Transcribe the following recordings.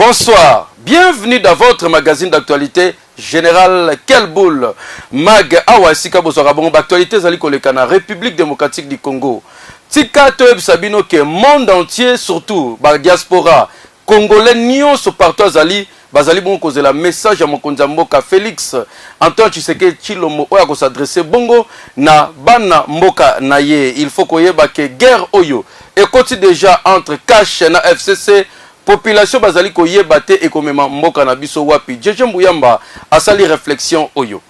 Bonsoir, bienvenue dans votre magazine d'actualité Général Kelboul. Mag Awasika Bozorabon, actualité Zali Kolekana, République démocratique du Congo. Tika Toeb Sabino que monde entier, surtout la diaspora congolais, nion so partout Zali, Bazali bon cause la message à mon Mboka Félix Antoine Tshisekedi Tshilombo oya ko s'adresser bongo na bana mboka naye. Il faut koyeba que guerre oyo et continue déjà entre Cash na FCC. Population bazali koyeba te et komema mboka na biso wapi. Jeje Mbuyamba asali réflexion oyo.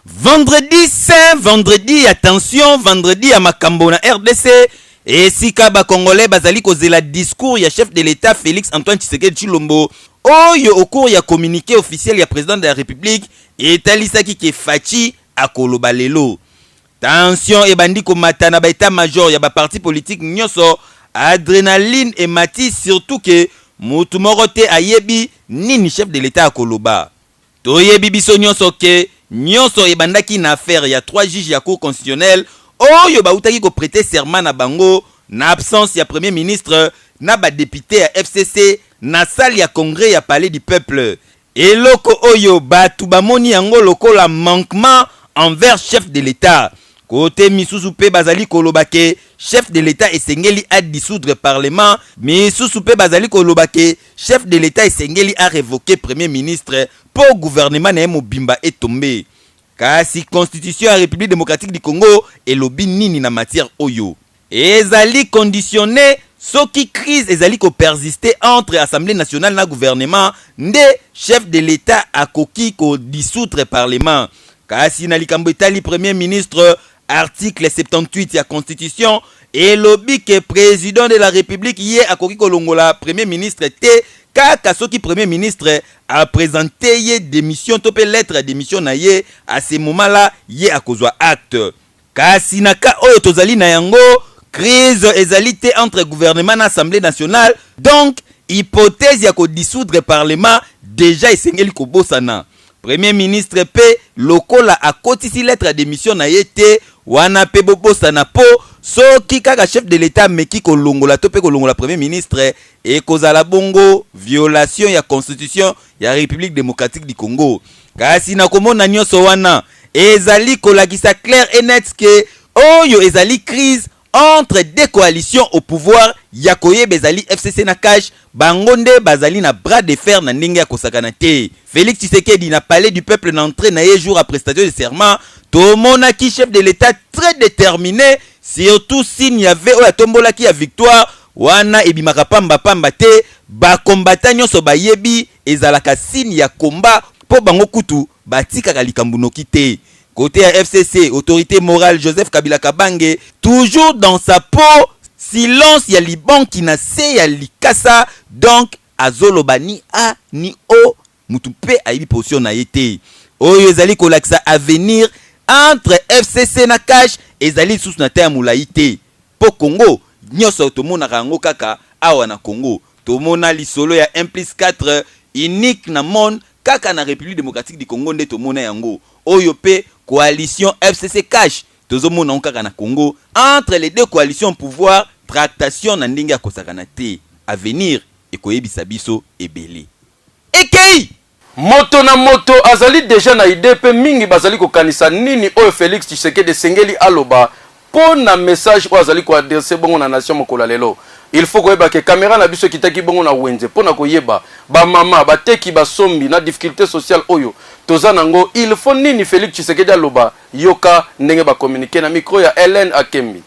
Vendredi saint, vendredi, attention, vendredi à Makambo na RDC. Et si Kaba Congolais bazali kozela discours ya chef de l'État Félix Antoine Tshisekedi Tshilombo. Oyo au cours ya communiqué officiel ya président de la République. Et talisaki ke fachi akoloba lelo. Tension et bandi komata na ba état-major ya ba parti politique nyoso. Adrénaline et mati surtout que mutu moko te ayebi nini chef de l'État akoloba. Toyebi biso nyoso ke nyonso ebandaki na affaire ya 3 juges ya cour constitutionnelle oyo bautaki ko prêter serment na bango na absence ya premier ministre na ba député ya FCC na salle ya congrès ya palais du peuple. Eloko oyo batu bamoni yango lokola manquement envers chef de l'État. Côté misusu pe bazali kolobake chef de l'État esengeli a dissoudre parlement, misusu pe bazali kolobake chef de l'État esengeli a révoquer premier ministre pour gouvernement na mobimba est tombé. Kasi constitution ya République démocratique du Congo elobi nini na matière oyo. Ezali conditionné soki crise ezali ko persister entre Assemblée nationale na gouvernement nde chef de l'État akoki ko dissoudre parlement. Kasi na likambo etali premier ministre article 78 ya constitution et lobby que président de la République yé akoki kolongola premier ministre te kaka soki premier ministre a présenté yé démission topé lettre de démission na yé à ce moment là yé akozwa acte. Kasi naka oyo tozali na yango crise ezalité entre gouvernement et assemblée nationale, donc hypothèse ya ko dissoudre parlement déjà esengeli ko bosana. Premier ministre P lokola a kotisi lettre de démission na yete wana pe bobosa na po soki kaka chef de l'État meki ko longola to pe ko longola premier ministre et kozala bongo violation ya constitution ya République démocratique du Congo. Kasi na komona nyonso wana ezali kolakisa clair et net que oyo ezali crise entre deux coalitions au pouvoir yakoye bezali FCC na cash bangonde bazali na bras de fer na ndenge ya kosakana te. Félix Tshisekedi na palais du peuple n'entré na jour à prestation de serment to mona ki chef de l'État très déterminé surtout s'il y avait oya tombola ki ya victoire wana ebimaka pamba pamba te ba combattant nyonso ba yebi ezalaka signe ya combat po bango kutu batika likambu noki te. Côté à FCC, autorité morale Joseph Kabila Kabange, toujours dans sa peau, silence ya Liban qui n'a se ya likasa, donc azolobani a ni o mutupe aibi position na yete. Oyo ezali kolakisa avenir entre FCC na cash ezali sous na terre mulaite. Po Congo, nyoso tomona rango kaka awa na Congo. Tomona lisolo ya 1+4 unique na monde kaka na République démocratique du Congo nde tomona yango. Oyo pe coalition FCC cash tozomona kaka na Congo entre les deux coalitions au pouvoir tractation na ndenge ya kosakana te avenir ekoyebisa biso ebele ekei moto na moto azali déjà na idée pe mingi bazali kokanisa nini oyo Félix Tshisekedi sengeli aloba po na message o azali ko adresser bongo na nation mokola lelo. Il faut koyeba ke caméra na biso kitaki bongo na wenze po na koyeba ba mama ba teki ba sombi na difficulté sociale oyo tozanango. Il faut nini Félix Tshisekedi aloba yoka ndenge ba communiquer na micro ya Hélène Akembi.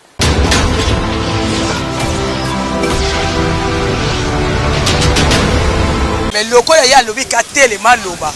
Mais loko ya lobi ka telema loba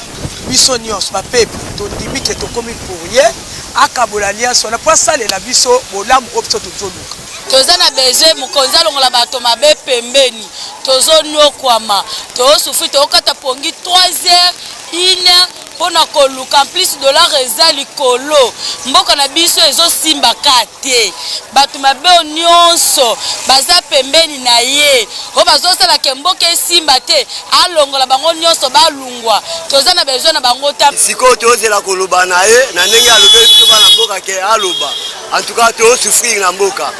biso nyos ba peuple to limite to komi pour rien akabola alliance on a pas ça la biso bolam opso to toluka tozana besoin mukonza longola bato mabe pembeni tozo nyokwama to souffrir to kata pongi 3h 1h pona koluka en plus dollar eza likolo mboka na biso ezo simba kate bato mabe nyonso baza pembeni na ye o bazo sala ke mboka simba te alongola bango nyonso balungwa tozana besoin na bango ta siko tozela koloba na ye na ndenge alobe biso bana mboka ke aloba en tout cas to souffrir na mboka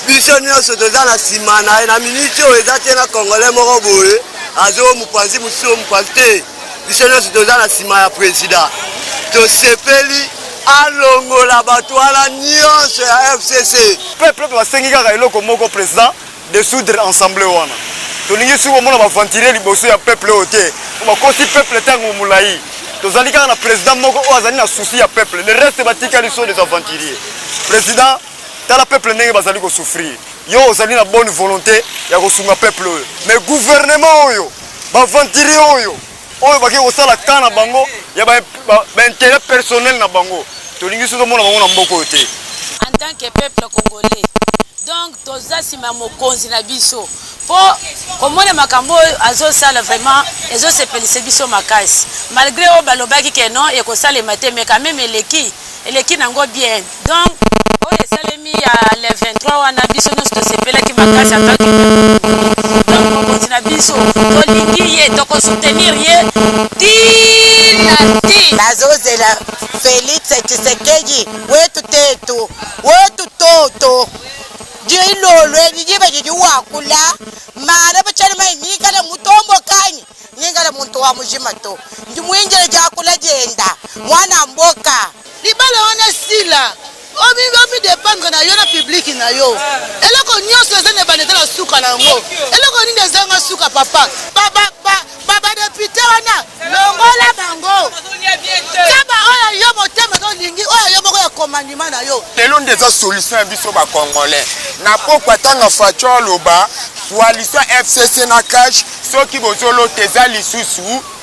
biso nyonso toza na nsima na ye na miniti oyo eza te na congolais moko boye azo mopanzi mosusu mopanzi te biso nyonso toza na nsima ya président tosepeli alongola bato wana nyonso ya FCC peuple basengi kaka eloko moko président de soudre ensemble wana tolingi soki omona baventire liboso ya peuple oyo te bakosi peuple ntango molai tozali kaka na président moko oyo azali na souci ya peuple le reste batikali so des aventuriers président tala peuple ndenge bazali kosouffrir yo ozali na bonne volonté ya kosunga peuple oyo mais gouvernement oyo baventurier oyo baki kosala ka na bango ya baintérêt personnel na bango tolingi soki omona bango na mboka oyo te en tant que peuple congolais donc toza nsima ya mokonzi na biso mpo komona makambo oyo azosala vraiment ezosepelisa biso makasi malgré oyo balobaki ke non ekosalema te mais quand même eleki nango bien donc oyo esalemi ya le 23 wana biso nyonso tosepelaki makasi en tant que donc mokonzi na biso tolingi ye tokosoutenir ye tina ti bazozela Félix Tshisekedi wetu tetu wetu toto jilolwe nijibe jijiwakula mana bachali mai nikala mutombo kanyi ningala muntu wa mujimato ndimwinjele jakula jenda mwana mboka libala wana sila omi dépendre na yo na public na yo eloko nyonso ezane banete na suka nango eloko nini ezanga suka papa baba député wana longola bango kaba oyo yo motema tolingi oyo yo moko ya commandement na yo lelo ndeza solution ya biso ba congolais na pokwa tanga facho loba coalition FCC na cash soki bozolo teza lisusu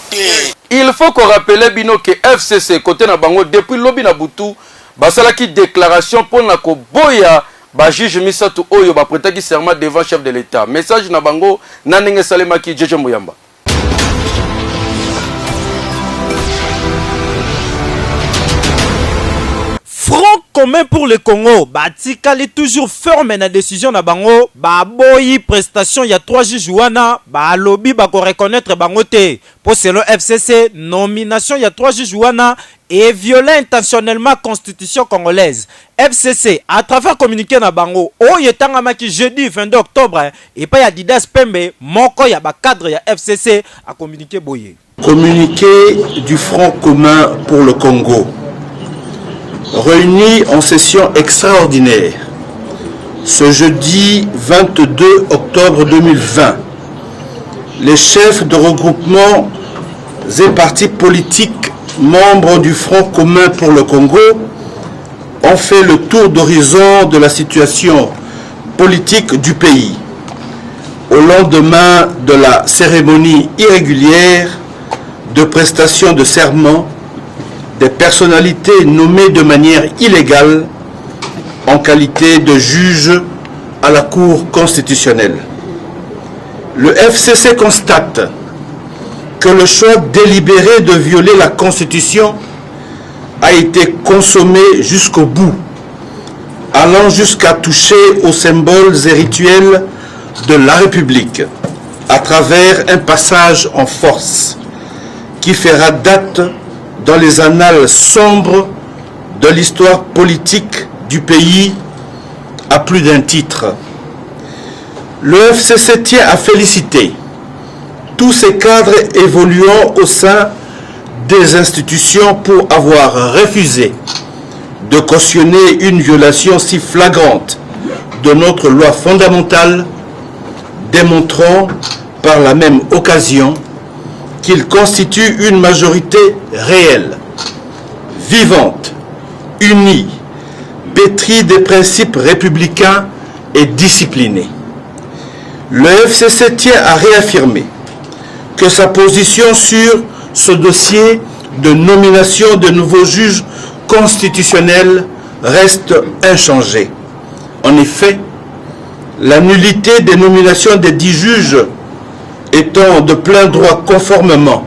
te. Il faut qu'on rappelle bino que FCC côté na bango depuis lobi na butu basalaki déclaration pour na ko boya ba juge Misato oyo ba prêtaki serment devant chef de l'état. Message na bango na ndenge salemaki Jeje Muyamba. Front commun pour le Congo, batikali toujours ferme na décision na bango, ba boyi prestation ya 3 juges wana, ba lobby ba ko reconnaître bango te. Pour selon FCC, nomination ya 3 juges wana et violer intentionnellement constitution congolaise. FCC à travers communiqué na bango, oyo tangamaki jeudi 22 octobre et pas ya Didas Pembe, moko ya ba cadre ya FCC a communiqué boye. Communiqué du Front commun pour le Congo. Réunis en session extraordinaire ce jeudi 22 octobre 2020, les chefs de regroupements et partis politiques membres du Front commun pour le Congo ont fait le tour d'horizon de la situation politique du pays. Au lendemain de la cérémonie irrégulière de prestation de serment des personnalités nommées de manière illégale en qualité de juge à la Cour constitutionnelle. Le FCC constate que le choix délibéré de violer la Constitution a été consommé jusqu'au bout, allant jusqu'à toucher aux symboles et rituels de la République, à travers un passage en force qui fera date dans les annales sombres de l'histoire politique du pays à plus d'un titre. Le FCC tient à féliciter tous ces cadres évoluant au sein des institutions pour avoir refusé de cautionner une violation si flagrante de notre loi fondamentale, démontrant par la même occasion qu'il constitue une majorité réelle, vivante, unie, pétrie des principes républicains et disciplinée. Le FCC tient à réaffirmer que sa position sur ce dossier de nomination de nouveaux juges constitutionnels reste inchangée. En effet, la nullité des nominations des 10 juges étant de plein droit conformément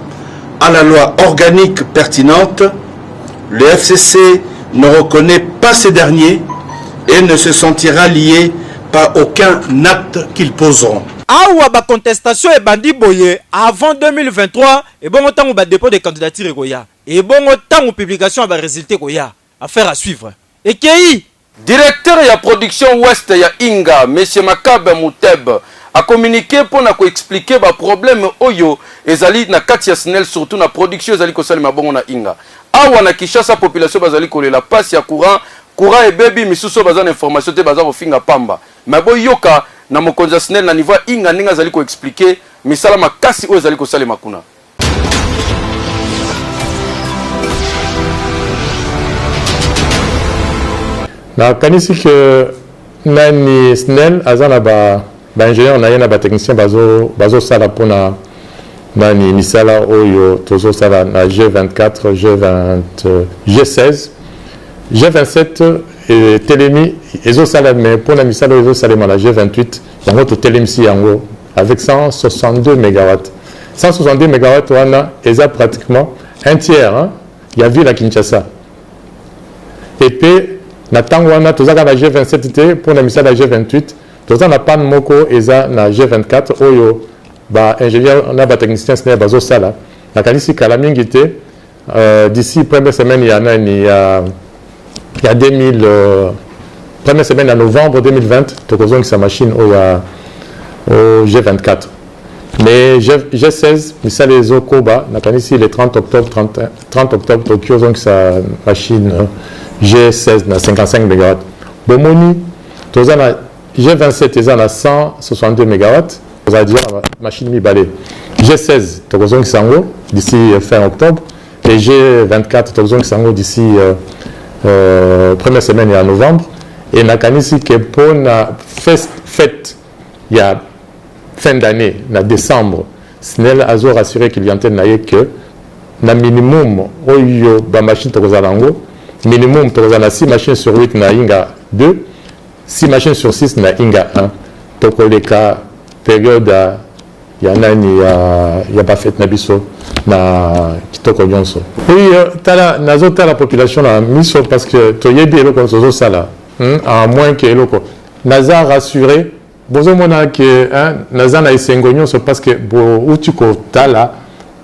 à la loi organique pertinente, le FCC ne reconnaît pas ces derniers et ne se sentira lié par aucun acte qu'ils poseront. Awa ba contestation et bandi boye avant 2023 et bon temps ba dépôt de candidature koya et bon temps publication ba résultat koya affaire à suivre. Et kei Directeur ya production Ouest ya Inga, Monsieur Makabe Mouteb, a communiqué pour na ko expliquer ba problème oyo ezali na kati ya SNEL, surtout na production ezali ko salima bongo na Inga. Awa na Kinshasa population bazali ko la passe ya courant et baby misuso bazana information te bazako finga pamba. Mais bo yoka na mokonza SNEL na niveau Inga ninga zali ko expliquer misala makasi oyo ezali ko salima kuna. Na kanisi que nani SNEL azana ba ingénieur na yena ba technicien bazo sala pona nani misala oyo tozo sala na G24 G16 G27 et Télémi ezo sala mais pona misala ezo sala na G28 yango to Télémi si yango avec 162 MW 162 MW wana eza pratiquement un tiers hein ya ville à Kinshasa et puis na tango wana tozaka na G27 te pour na misala G28 toza na pan moko eza na G24 oyo ba ingénieur na ba technicien SNEL bazo sala na kanisi kala mingi te d'ici première semaine ya 2000 première semaine à novembre 2020 tokozongi sa machine au G24 mais G16 misala ezo koba na kanisi le 30 octobre Tokyo zongi sa machine G16 na 55 MW bomoni toza na G27 eza na 162 MW ça dire la machine mi-balai. G16 tokozongi sango d'ici fin octobre et G24 tokozongi sango d'ici première semaine en novembre et nakanisi que pour na fête il y a fin d'année na décembre SNEL azo rassuré clientèle na que na minimum oyo ba machine tokozalango minimum tokozala 6 machines sur 8 na Inga 2 6 machines sur 6 na Inga 1 tokoleka période ya nani ya ba fête na biso na kitoko nyonso oui tala nazo tala population na miso parce que toyebi eloko zozo sala à moins que eloko naza rassuré bozo mona que naza na esengo nyonso parce que bo utiko tala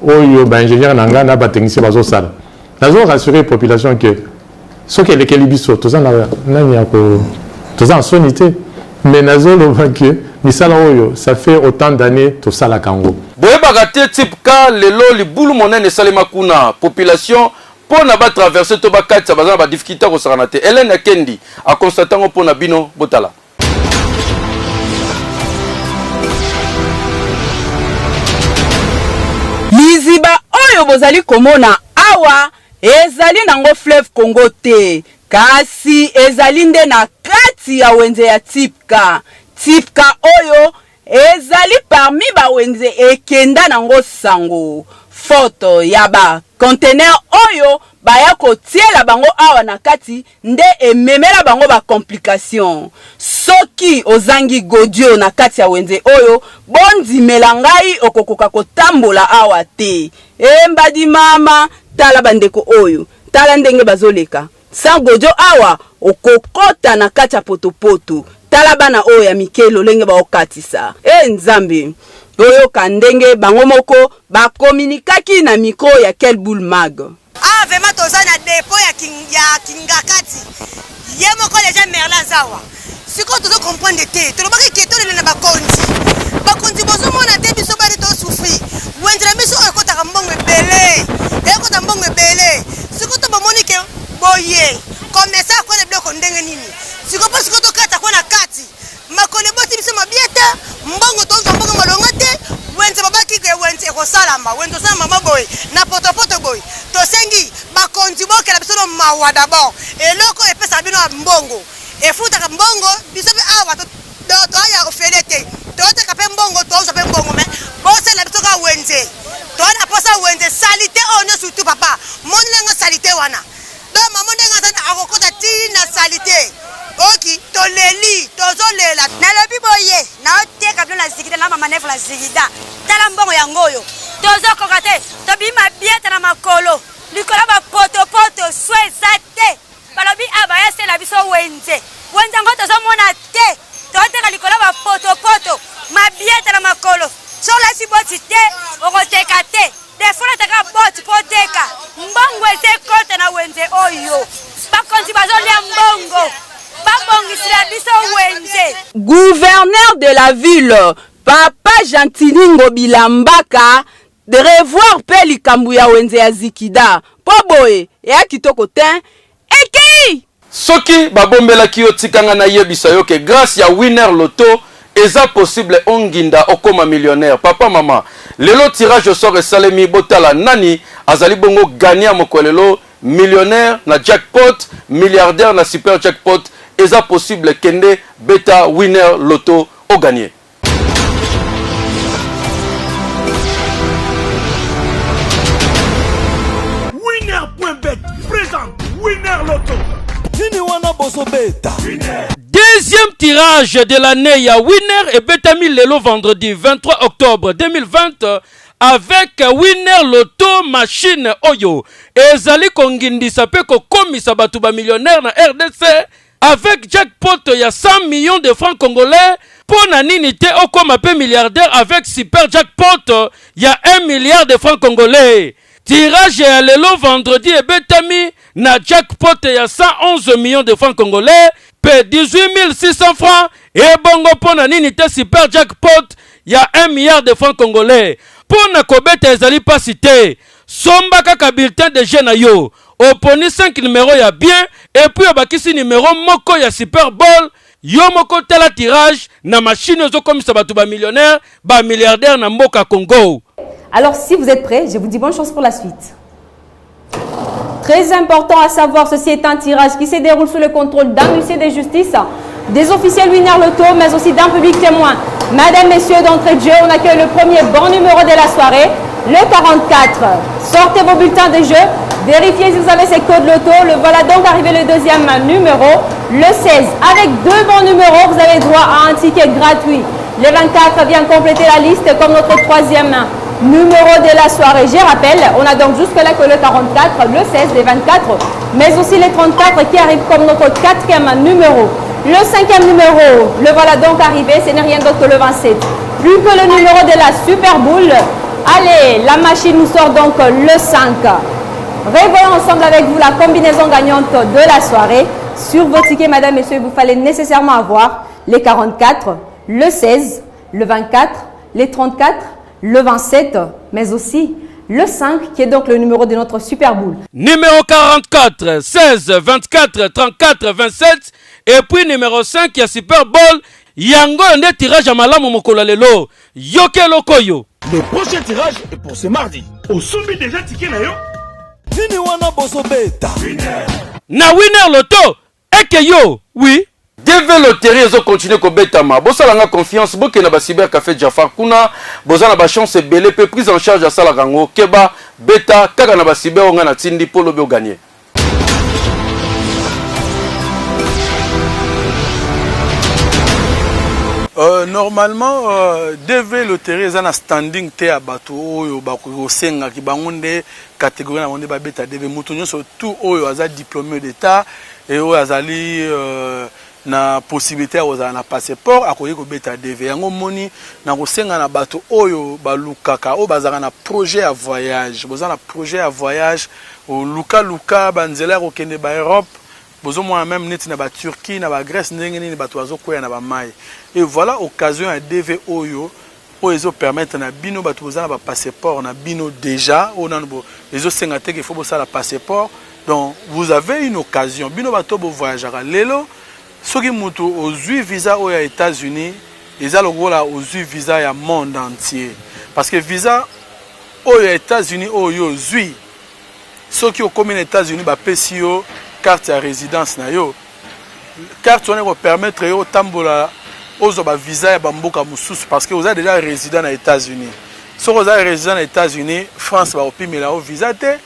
oyo ba ingénieur nanga na ba technicien bazo sala nazo rassurer population que ce que les kelibiso toza na nani yako toza en sonité mais nazo le que misala oyo ça fait autant d'années to sala kango boye bagate type ka lelo libulu monene salema kuna population pour na ba traverser to ba katsa bazana ba difficulté ko sarana te Hélène Kendi a constaté ngo pona bino botala liziba oyo bozali komona awa ezali nango fleuve Congo te kasi ezali nde na kati ya wenze ya Tipka oyo ezali parmi ba wenze ekenda nango sango foto ya ba conteneur oyo baya kotiela bango awa na kati nde ememela bango ba complication soki ozangi godio na kati ya wenze oyo bondimela ngai okokoka kotambola awa te embadi mama tala bandeko oyo tala ndenge bazoleka sans godio awa okokota na kati ya potopoto tala bana oyo ya mikelo lenge baokatisa nzambe oyo kandenge bango moko bakomunikaki na micro ya Kelboul Mag vraiment toza na dépôt ya Kingakati ye moko les gens merla zawa siko tozo comprendre te tolobaki ke tolele na bakonzi bozomona te biso bari to souffrir wendela biso ekotaka mbongo ebele siko to bomoni ke boye komesa kwa na bloko ndenge nini siko pa siko to kata kwa na kati makole boti biso mabieta mbongo tozo mbongo malonga te wenze babaki ke wenze ekosalama wenze sana mama boy na poto boy tosengi bakonzi boke la biso no mawa d'abord eloko epesa bino mbongo efuta ka mbongo biso be awa to aya ofelete to ka pe mbongo to so pe mbongo me bose la biso ka wenze to na posa wenze salite ono surtout papa monle nga salite wana do mama ndenga sana akokota tina salite oki toleli tozolela na lobi boye na oteka bino na zikida na mama nefu la zikida tala mbongo yango oyo tozokoka te tobima bieta na makolo likola ba poto sweza te balobi abaya se la biso wenze ngo tozomona te toteka likola ba poto mabieta na makolo sola si boti te okoteka te defona taka boti poteka mbongo ete kota na wenze oyo bakonzi bazolia mbongo gouverneur de la ville Papa Gentilingo Bilambaka de revoir pe likambu ya wenze ya Zikida po boye ya kitoko ten eki soki babombelaki yo tikanga na yebisa yo ke grâce ya winner loto eza possible onginda okoma millionnaire. Papa mama lelo tirage au sort esalemi botala nani azali bongo gagner mokolelo millionnaire na jackpot, milliardaire na super jackpot. Eza possible kende beta winner loto au gagner. Winner.bet présente winner loto. Deuxième tirage de l'année, ya winner et beta lelo vendredi 23 octobre 2020 avec winner loto machine oyo ezali kongindisa pe kokomisa batu ba millionnaire na RDC avec jackpot ya 100 millions de francs congolais pour nini te okoma pe milliardaire avec super jackpot ya 1 milliard de francs congolais. Tirage ya lelo vendredi et betami na jackpot ya 111 millions de francs congolais pe 18 600 francs et bongo pona nini te super jackpot ya 1 milliard de francs congolais. Pona kobeta ezali pas cité. Somba kaka bulletin de jeu na yo. Oponi 5 numéros ya bien et puis obakisi numéro moko ya Super Bowl. Yo moko tela tirage na machine ozo komisa batu ba millionnaire, ba milliardaire na mboka Congo. Alors si vous êtes prêts, je vous dis bonne chance pour la suite. Très important à savoir, ceci est un tirage qui se déroule sous le contrôle d'un huissier de justice, des officiels winner loto, mais aussi d'un public témoin. Mesdames, messieurs, d'entrée de jeu, on accueille le premier bon numéro de la soirée, le 44. Sortez vos bulletins de jeu, vérifiez si vous avez ces codes loto. Le voilà donc arrivé le deuxième numéro, le 16. Avec deux bons numéros, vous avez droit à un ticket gratuit. Le 24 vient compléter la liste comme notre troisième numéro de la soirée. Je rappelle, on a donc jusque-là que le 44, le 16, le 24, mais aussi le 34 qui arrive comme notre quatrième numéro. Le cinquième numéro, le voilà donc arrivé, ce n'est rien d'autre que le 27. Plus que le numéro de la super boule. Allez, la machine nous sort donc le 5. Revoyons ensemble avec vous la combinaison gagnante de la soirée. Sur vos tickets, mesdames, messieurs, il vous fallait nécessairement avoir les 44, le 16, le 24, les 34, le 27, mais aussi le 5, qui est donc le numéro de notre super boule. Numéro 44, 16, 24, 34, 27, et puis numéro 5, qui est Super Bowl. Yango yonde tirage à malamu mokolo lelo. Yoke lokoyo. Le prochain tirage est pour ce mardi. Au sommet déjà ticket na yo. Vini wana boso beta. Na winner loto. Eke yo, oui. DV Loterie ezo continue ko betama. Bosalanga confiance boke na ba cyber café Jafar kuna. Bozana ba chance belé pe prise en charge à sala rango keba beta kaka na ba cyber onga na tindi polo be gagner. Normalement, DV Loterie est un standing te à bateau oyo bako senga ki bangonde catégorie na onde ba beta DV mutunyo surtout oyo aza diplômé d'état et oyo azali na possibilité oza na passeport akoyi ko beta DV yango moni na ko senga na bateau oyo balukaka o bazaka na projet à voyage bozana projet à voyage o luka banzela ko kende ba Europe. Bozo moi même net na ba Turquie na ba Grèce ndenge nini bato azo koya na ba mai et voilà occasion à DV oyo oyo permettre na bino bato bozana ba passeport na bino déjà on bo les senga te qu'il faut bossa la passeport donc vous avez une occasion bino bato bo voyager lelo soki mutu ozui visa aux États-Unis eza lokola ozui visa ya monde entier parce que visa aux États-Unis oyo zui soki okomi na États-Unis ba pesio carte à résidence na yo carte on va permettre yo tambola ozo ba visa ya bamboka mususu parce que vous êtes déjà résident aux États-Unis si vous êtes résident aux États-Unis France va opimela o visa te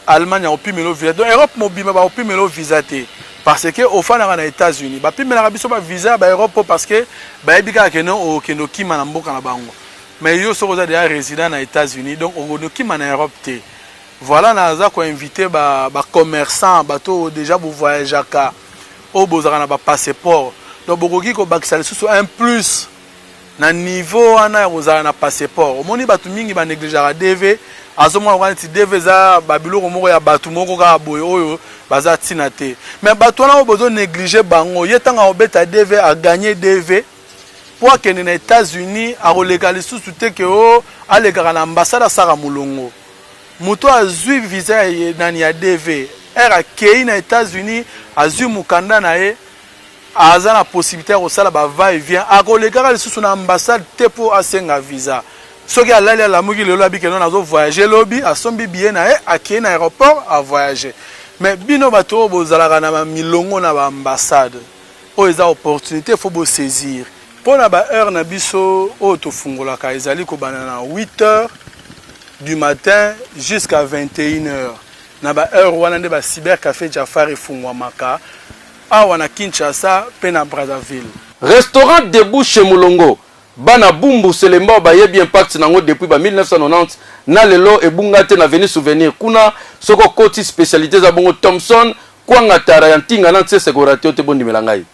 Allemagne a opimela o visa donc Europe mobima ba opimela o visa te parce que au fana na États-Unis ba pimela biso ba visa ba Europe parce que ba ebika ke no o kendo kima na mboka na bango mais yo so vous êtes déjà résident aux États-Unis donc o no kima na Europe te. Voilà, nous avons invité les commerçants, bateau déjà pour voyager au bozara na passeport. Donc beaucoup qui ont sur un plus na niveau ana bozara na passeport. Au moni batu mingi ba négliger DV azomona wanti deveza babiloko moko ya batu moko ka boye oyo baza tina te mais batu wana bozo négliger bango yetanga obeta DV a gagné DV pour que les États-Unis a relégalisé sous te que o aleka na ambassade sara mulongo muto azui visa nani ya DV era kei na États-Unis azui mukanda na e aza na possibilité ko sala ba va et vient a relégalisé sous na ambassade te pour asenga visa. Ce qui a la mugi le lobby que nous avons voyagé lobby a sombi bien na a kei na aéroport a voyager. Mais bino bato bozalaka na milongo na ba ambassade. O eza opportunité faut bo saisir. Pour la heure na biso o to fungola ka ezali ko banana 8h du matin jusqu'à 21h. Na ba heure wana nde ba cyber café Jafari fungwa maka. Awa na Kinshasa pe na Brazzaville. Restaurant debout chez Mulongo. Bana Bumbu Selemba bayebi impact nango depuis 1990 na lelo ebungate na veni souvenir kuna soko koti spécialité za bongo Thompson kwanga tara ya ntinga na tse segurate te bondi melangai.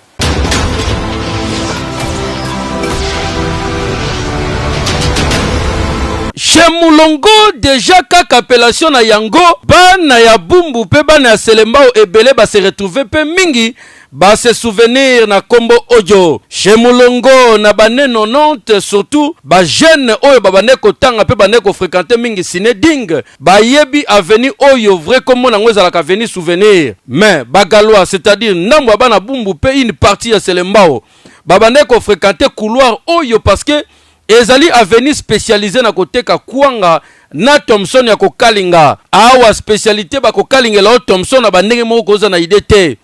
Chez Mulongo déjà kaka appellation na yango bana ya Bumbu pe bana ya Selemba ebele ba se retrouver pe mingi ba se souvenir na kombo ojo. Chez Mulongo na bane 90 surtout ba jeune oyo ba bane ko tanga pe bane ko fréquenter mingi sine ding ba yebi avenue oyo vrai comme na ngweza la avenue souvenir mais bagalois c'est-à-dire nambo bana Bumbu pe une partie ya Selemba ba bane ko fréquenter couloir oyo parce que ezali avenue spécialisée na koteka kwanga na Thompson ya kokalinga awa spécialité ba kokalinga la Thompson na bandenge moko koza na idete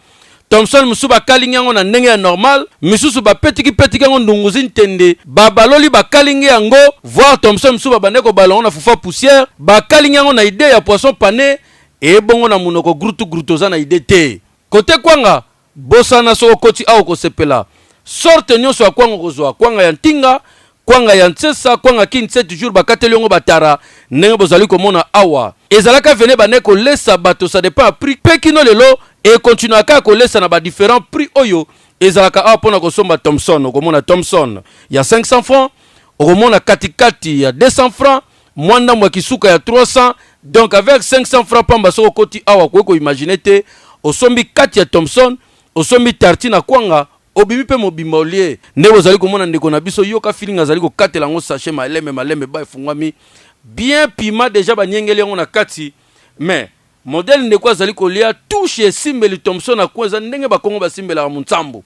Thompson musu ba kalinga yango na ndenge ya normal misusu ba petiki yango ndunguzi ntende ba baloli ba kalinga yango voir Thompson musu ba bandeko balon na fufa poussière ba kalinga yango na ide ya poisson pané e bongo na munoko grutu za na idete kote kwanga bosana so koti awo ko sepela sorte nyonso ya kwanga kozwa kwanga ya ntinga kwanga ya ntsesa kwanga kinse toujours bakateli yango batara ndenge bozali komona awa ezalaka vene bane ko lesa bato ça dépend à prix pekino lelo et continuer ka ko lesa na ba différents prix oyo ezalaka awa pona ko somba Thompson okomona Thompson ya 500 francs okomona katikati ya 200 francs mwanda mwa kisuka ya 300 donc avec 500 francs pamba soko koti awa ko imaginer te osombi kati ya Thompson osombi tartina kwanga obimi pe mobimba olie ndeko ozali komona ndeko na biso yoka feeling azali ko katela ngo sachet maleme ba efungwami bien pima déjà ba nyengeli ngo na kati mais modèle ndeko azali kolia touche simbeli Thompson na kweza ndenge ba kongo ba simbela mu ntambo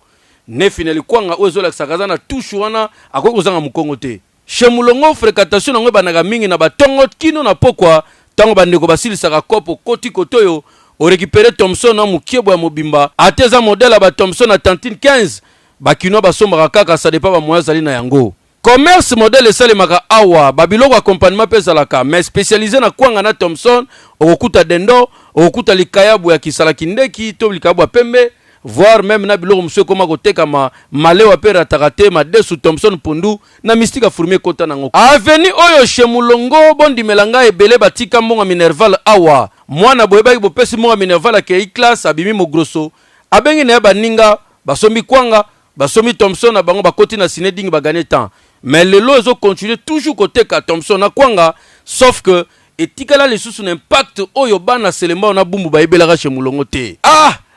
ne finali kwanga ozola kisakaza na touche wana akoko zanga mukongo te chez Mulongo fréquentation ngo banaka mingi na batongo kino na pokwa tango bandeko basilisaka kopo koti kotoyo o récupérer Thompson na mukiebo ya mobimba ateza modèle ba Thompson na tantine 15 bakino basomba kaka ça dépend ba moya zali na yango commerce modèle esalemaka awa babiloko accompagnement pesa laka mais spécialisé na kwanga na Thompson okuta dendo okuta likayabu ya kisala kindeki to likayabu ya pembe voir même na biloko mswe koma koteka malewa pe ratakate ma desu Thompson pundu na mystique fourmier kota nango avenue oyo chez Mulongo bondi melanga ebele batika mbonga Minerval awa mwana boyeba bo pesi mbonga Minerval ke classe abimi mo grosso abengi na baninga basombi kwanga basomi Thompson na bango bakoti na sineding ba gagner temps mais lelo ezo continuer toujours koteka Thompson na kwanga sauf que etikala les sous un impact oyo bana Selemba na Bumbu ba ebelaka chez Mulongo te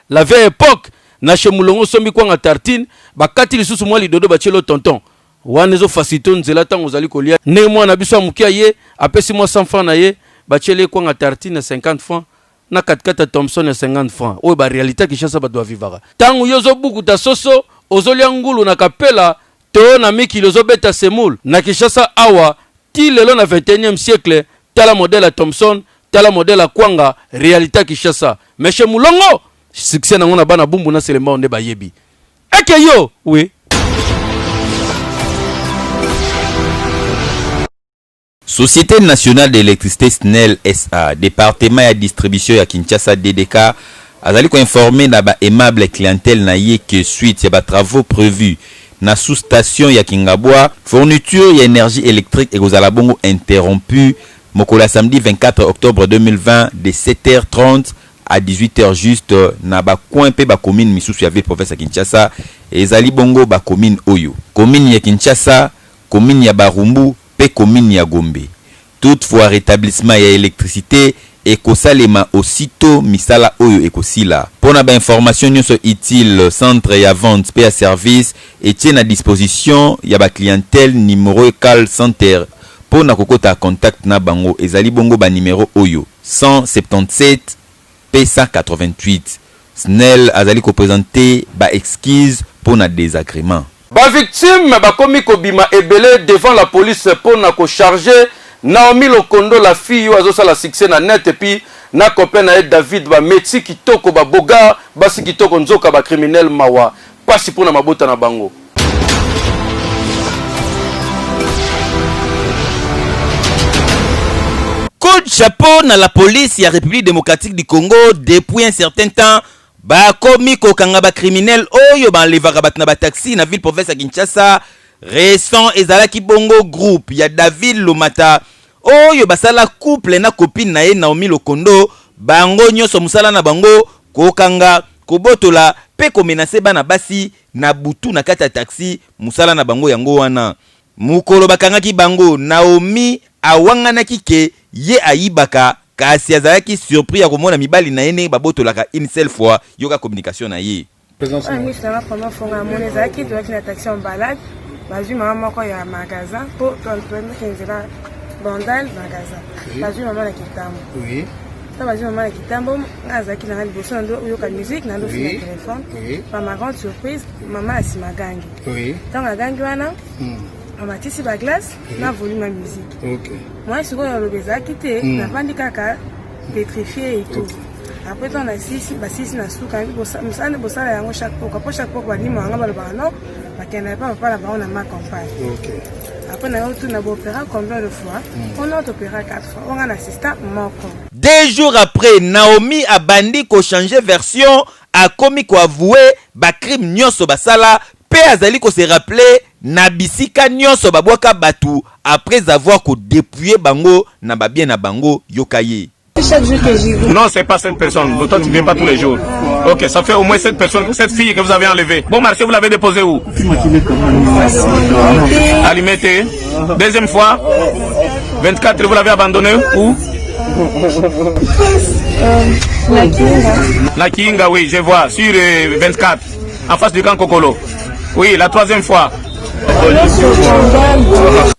la vieille époque na chez Mulongo sombi kwanga tartine bakati lisusu mwa lidodo bachelo tonton wana ezo facilité nzela tango ozali kolia ne mwana biso amukia ye apesi mwa 100 francs na ye bachele kwanga tartine 50 francs na katikata Thompson ya 50 francs oyo ba réalité Kinshasa ba doit vivre tango yozo buku ta soso ozolia ngulu na kapela to na miki lozo beta semoule na Kinshasa awa ti lelo na 21e siècle tala modèle à Thompson tala modèle à kwanga réalité Kinshasa mais chez Mulongo succès nango na bana Bumbu na Selemba onde bayebi eke yo oui. Société nationale d'électricité SNEL SA, département ya distribution ya Kinshasa DDK, azali ko informer na ba aimable clientèle na ye que suite ya ba travaux prévus na sous-station ya Kingabwa, fourniture ya énergie électrique et gozala bongo interrompu mokola samedi 24 octobre 2020 de 7h30 à 18h juste na ba coin pe ba commune misusu ya ville province ya Kinshasa ezali bongo ba commune oyo commune ya Kinshasa, commune ya Barumbu pe commune ya Gombe. Toutefois, rétablissement et électricité ekosalema aussitôt misala oyo ekosila. Pour na ba information nyonso utile centre ya vente pe ya service et tient à disposition ya ba clientèle numéro call center pour na kokota contact na bango ezali bongo ba numéro oyo 177 P188. Snell azali ko présenter ba excuse pour na désagrément. Ba victime ba komi kobima ebele devant la police pour na ko charger Naomi Lokondo la fille azosa la succès na net et puis na copain na David ba métier kitoko ba boga basi kitoko nzoka ba criminel mawa pasi pour na mabota na bango. Coup de chapeau na la police ya République démocratique du Congo depuis un certain temps. Ba komi ko kanga ba criminel oyo ba levaka bat na ba taxi na ville province ya Kinshasa. Récent ezalaki bongo groupe ya David Lomata oyo basala couple na copine na ye Naomi Lokondo bango nyonso musala na bango ko kanga ko botola pe ko menacer bana basi na butu na kata taxi musala na bango yango wana mukolo bakangaki bango Naomi awanganaki ke ye ayibaka kasi azalaki surpris ya komona mibali na ene babotolaka une seule fois yoka communication na ye. Présence moi c'est la première fois à mon ezaki de la taxi en balade bazui maman moko ya magasin pour le kenzela bandal magasin bazui maman na kitambo oui ça bazui maman na kitambo azaki na liboso ndo yoka musique na ndo fina téléphone par ma grande surprise maman asima gangi oui tant la gangi wana amatisi ba glace na volume la musique OK moi c'est quoi le bezaki te na vandi kaka pétrifié et tout. Après on a six na souka musane bosala yango chaque fois bani mwanga balobana non bakena pas la baona ma campagne. OK. Après na tout na opéra combien de fois? On a opéré 4 fois. On a un assistant moko. 2 jours après Naomi a bandi ko changer version a komi ko avouer ba crime nyonso basala pe azali ko se rappeler na bisika nyonso babwaka batu après avoir ko dépouiller bango na ba bien na bango yokaye. Chaque jour que j'y vais. Non, c'est pas 5 personnes. Toi, tu viens pas tous les jours. Ok, ça fait au moins 7 personnes. Cette fille que vous avez enlevée. Bon marché, vous l'avez déposée où? À Limité. Deuxième fois. 24, vous l'avez abandonnée où? La Kinga. La Kinga, oui, je vois. Sur 24. En face du camp Kokolo. Oui, la troisième fois.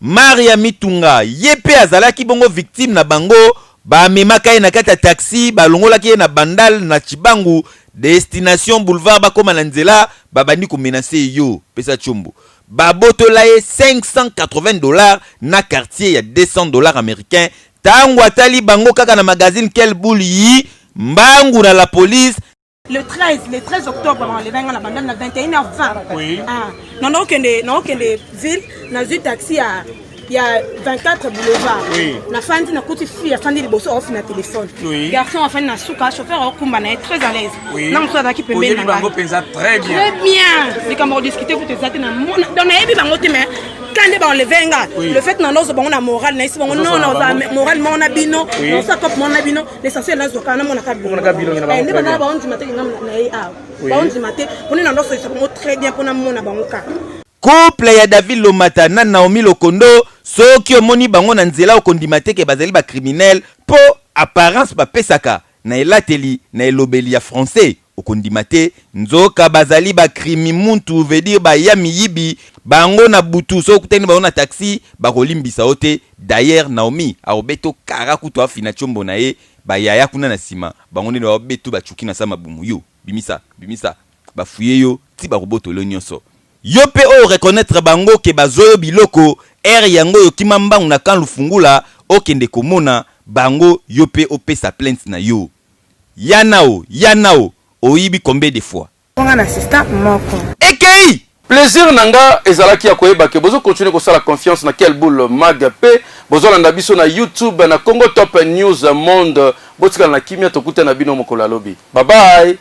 Maria Mitunga. Yepe azalaki bongo victime na bango. Ba memaka na kata taxi balongolaki na bandal na Chibangu destination boulevard bakoma na nzela babandi ko menacer yo pesa chumbu ba botola ye $580 na quartier ya $200 américains tango atali bango kaka na magazine Quel Boule yi mbangu na la police. Le 13 octobre, on les 20 ans, la bandane, 21h20. Oui. Ah, non, ville, dans un taxi à. Il y a 24 boulevards. Oui. La femme dit que fille a fandi les bosses off na téléphone. Oui. Garçon a fait na souka chauffeur au kumbana est très à l'aise. Oui. Non soit qui peut bien. Bango pensa très bien. Très bien. Les camarades discuter pour te zater na mon dans na yebi bango te mais quand les ba enlever nga le fait na nozo bango na moral na isi bango non moralement on a bino on ça comme on a bino l'essentiel là zoka na mon ka bino. On a bino na bango. Na ba on dit matin na a. Ba on dit matin on est dans nozo ça bango très bien pour na mon na bango ka. Couple ya David Lomata na Naomi Lokondo soki omoni bango na nzela okondimate ke bazali ba criminel po apparence ba pesaka na elateli na elobeli ya français okondimate nzoka bazali ba crimi muntu veut dire ba yami yibi bango na butu so kuteni bango na taxi ba kolimbisa ote. D'ailleurs Naomi aobeto karaku to afina chombo na ye ba yaya kuna na sima bango ne obeto ba chuki na sama bumu yo bimisa ba fuye yo ti ba roboto lo nyonso. Yope o reconnaître bango ke bazoyo biloko yango yokima mbangu na kan lufungula okende komona bango yope opesa plainte na yo. Yanao oyibi combien de fois? On a un assistant moko. Ekei plaisir nanga ezalaki ya koyeba ke bozo continuer ko sala confiance na Quel Boule mag pe bozo landa biso na YouTube na Congo Top News Monde botika na kimia tokuta na bino mokolo lobi. Bye bye.